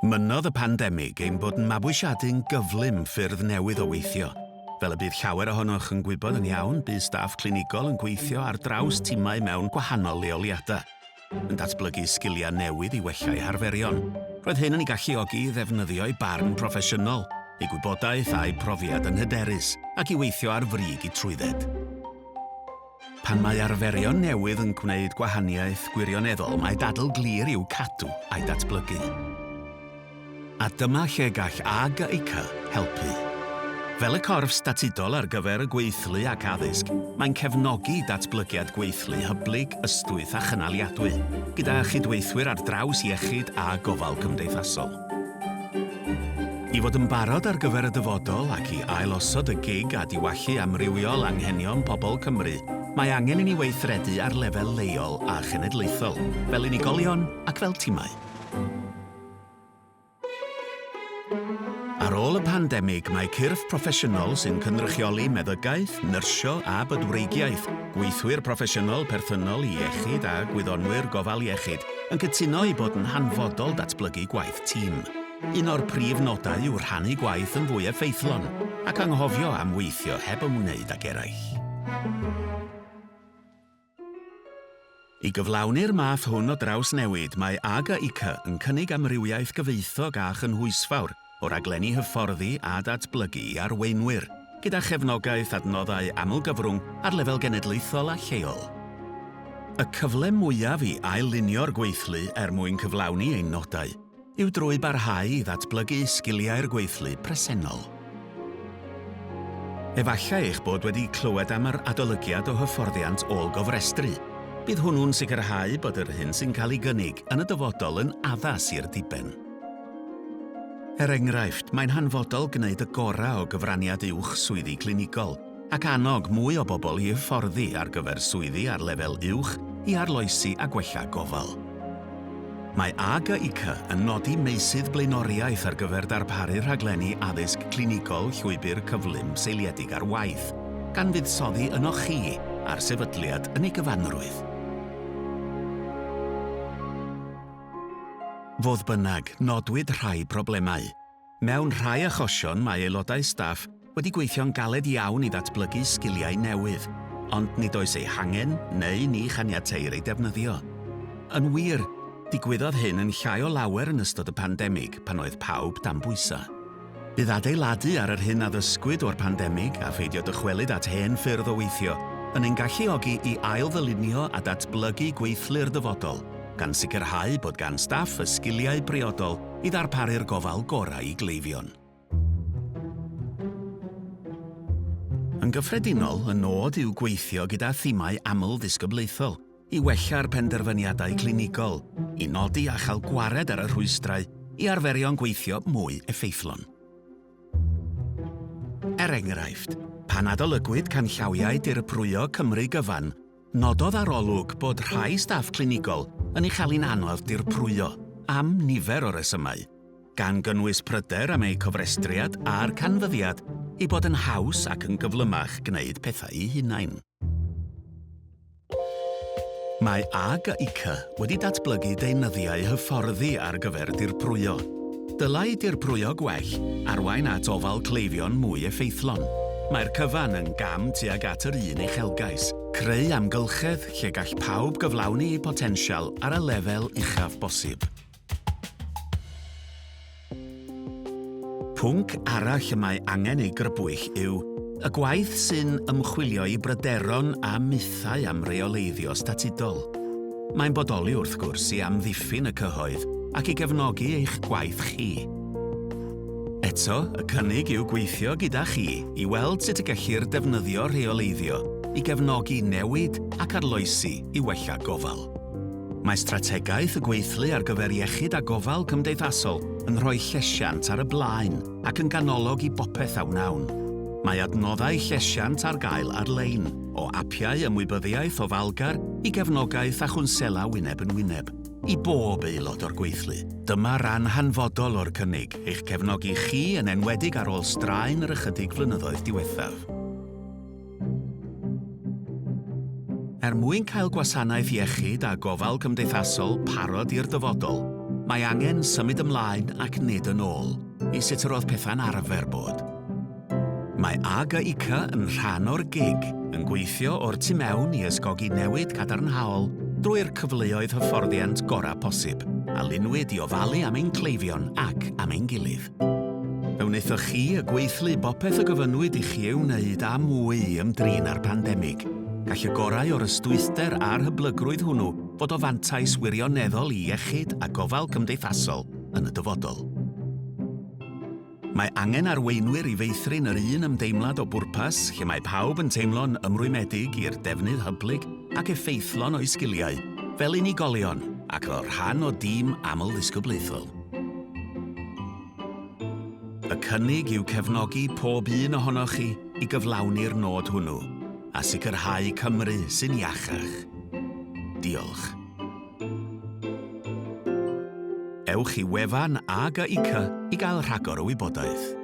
Mynnodd y pandemig ein bod yn mabwysiadu'n gyflym ffyrdd newydd o weithio. Fel y bydd llawer ohonoch yn gwybod yn iawn, bydd staff clinigol yn gweithio ar draws timau mewn gwahanol leoliadau, yn datblygu sgiliau newydd i wella'u harferion. Roedd hyn yn ei galluogi i ddefnyddio'u barn proffesiynol, eu gwybodaeth a'u profiad yn hyderus, ac i weithio ar frig i trwydded. Pan mae arferion newydd yn gwneud gwahaniaeth gwirioneddol, mae dadl glir i'w cadw a'i datblygu. A dyma lle gall HEIW helpu. Fel y corff statudol ar gyfer y gweithlu ac addysg, mae'n cefnogi datblygiad gweithlu hyblyg, ystwyth a chynaliadwy, gyda chydweithwyr ar draws iechyd a gofal cymdeithasol. I fod yn barod ar gyfer y dyfodol ac i ailosod y gig a diwallu amrywiol anghenion pobl Cymru, mae angen i ni weithredu ar lefel leol a chenedlaethol, fel unigolion ac fel timau. Ar ôl y pandemig, mae cyrff proffesiynol sy'n cynrychioli meddygaeth, nyrsio a bydwreigiaeth, gweithwyr proffesiynol perthynol i iechyd a gwyddonwyr gofal iechyd yn cytuno i bod yn hanfodol datblygu gwaith tîm. Un o'r prif nodau yw rhannu gwaith yn fwy effeithlon ac anghofio am weithio heb ymwneud ag eraill. I gyflawni'r math hwn o draws newid, mae HEIW yn cynnig amrywiaeth gyfoethog a chynhwysfawr o raglenni hyfforddi a datblygu i arweinwyr, gyda chefnogaeth adnoddau amlgyfrwng ar lefel genedlaethol a lleol. Y cyfle mwyaf i ail-lunio'r gweithlu mwyn cyflawni ein nodau yw drwy barhau i ddatblygu sgiliau'r gweithlu presennol. Efallai eich bod wedi clywed am yr adolygiad o hyfforddiant ôl-gofrestru. Bydd hwnnw'n sicrhau bod yr hyn sy'n cael ei gynnig yn y dyfodol yn addas i'r diben. Er enghraifft, mae'n hanfodol gwneud y gorau o gyfraniad uwch swyddi clinigol ac annog mwy o bobl i hyfforddi ar gyfer swyddi ar lefel uwch i arloesi a gwella gofal. Mae HEIW yn nodi meysydd blaenoriaeth ar gyfer darparu rhaglenni addysg clinigol llwybr cyflym seiliedig ar waith, gan fuddsoddi ynoch chi a'r sefydliad yn ei gyfanrwydd. Fodd bynnag, nodwyd rhai problemau. Mewn rhai achosion mae aelodau staff wedi gweithio'n galed iawn i ddatblygu sgiliau newydd, ond nid oes ei hangen neu ni chaniateir ei defnyddio. Yn wir, digwyddodd hyn yn llai o lawer yn ystod y pandemig pan oedd pawb dan bwysa. Bydd adeiladu ar yr hyn addysgwyd o'r pandemig a pheidio dychwelyd at hen ffyrdd o weithio yn ein galluogi i ail-ddylunio a datblygu gweithlu'r dyfodol, gan sicrhau bod gan staff y sgiliau briodol i ddarparu'r gofal gorau i gleifion. Yn gyffredinol, y nod yw gweithio gyda themau aml ddisgyblaethol, i wella'r penderfyniadau clinigol, i nodi a chael gwared ar y rhwystrau, i arferion gweithio mwy effeithlon. Er enghraifft, pan adolygwyd canllawiau dirprwyo Cymru gyfan, nododd ar olwg bod rhai staff clinigol yn ei chael hi'n anodd dirprwyo am nifer o resymau, gan gynnwys pryder am ei cofrestriad a'r canfyddiad i bod yn haws ac yn gyflymach gwneud pethau ei hunain. Mae HEIW wedi datblygu deunyddiau hyfforddi ar gyfer dirprwyo. Dylai dirprwyo gwell arwain at ofal cleifion mwy effeithlon. Mae'r cyfan yn gam tuag at yr un uchelgais, creu amgylchedd lle gall pawb gyflawni eu potensial ar y lefel uchaf bosib. Pwnc arall y mae angen ei grybwyll yw y gwaith sy'n ymchwilio i bryderon a mythau am reoleiddio statudol. Mae'n bodoli wrth gwrs i amddiffyn y cyhoedd ac i gefnogi eich gwaith chi. Eto, y cynnig yw gweithio gyda chi i weld sut y gellir defnyddio reoleiddio i gefnogi newid ac arloesi i wella gofal. Mae strategaeth y gweithlu ar gyfer iechyd a gofal cymdeithasol yn rhoi llesiant ar y blaen ac yn ganolog i bopeth awnawn. Mae adnoddau llesiant ar gael ar-lein, o apiau ymwybyddiaeth o falgar i gefnogaeth a chwnsela wyneb yn wyneb, i bob aelod o'r gweithlu. Dyma ran hanfodol o'r cynnig, eich cefnogi chi yn enwedig ar ôl straen yr ychydig flynyddoedd diwethaf. Er mwyn cael gwasanaeth iechyd a gofal cymdeithasol parod i'r dyfodol, Mae angen symud ymlaen ac nid yn ôl, i sut yr oedd pethau'n arfer bod. Mae HEIW yn rhan o'r gig yn gweithio o'r tu mewn i ysgogi newid cadarnhaol drwy'r cyfleoedd hyfforddiant gorau posib, a lunwyd i ofalu am ein cleifion ac am ein gilydd. Fe wnaethoch chi y gweithlu bopeth y gyfynwyd i chi ei wneud a mwy i ymdrin â'r pandemig, gall y gorau o'r ystwythder a'r hyblygrwydd hwnnw fod o fantais wirioneddol i iechyd a gofal cymdeithasol yn y dyfodol. Mae angen arweinwyr i feithrin yr un ymdeimlad o bwrpas lle mae pawb yn teimlo'n ymrwymedig i'r defnydd hyblyg ac effeithlon o'i sgiliau, fel unigolion ac fel rhan o dîm amldisgyblaethol. Y cynnig yw cefnogi pob un ohonoch chi i gyflawni'r nod hwnnw a sicrhau Cymru sy'n iachach. Diolch. Ewch i wefan HEIW i gael rhagor o wybodaeth.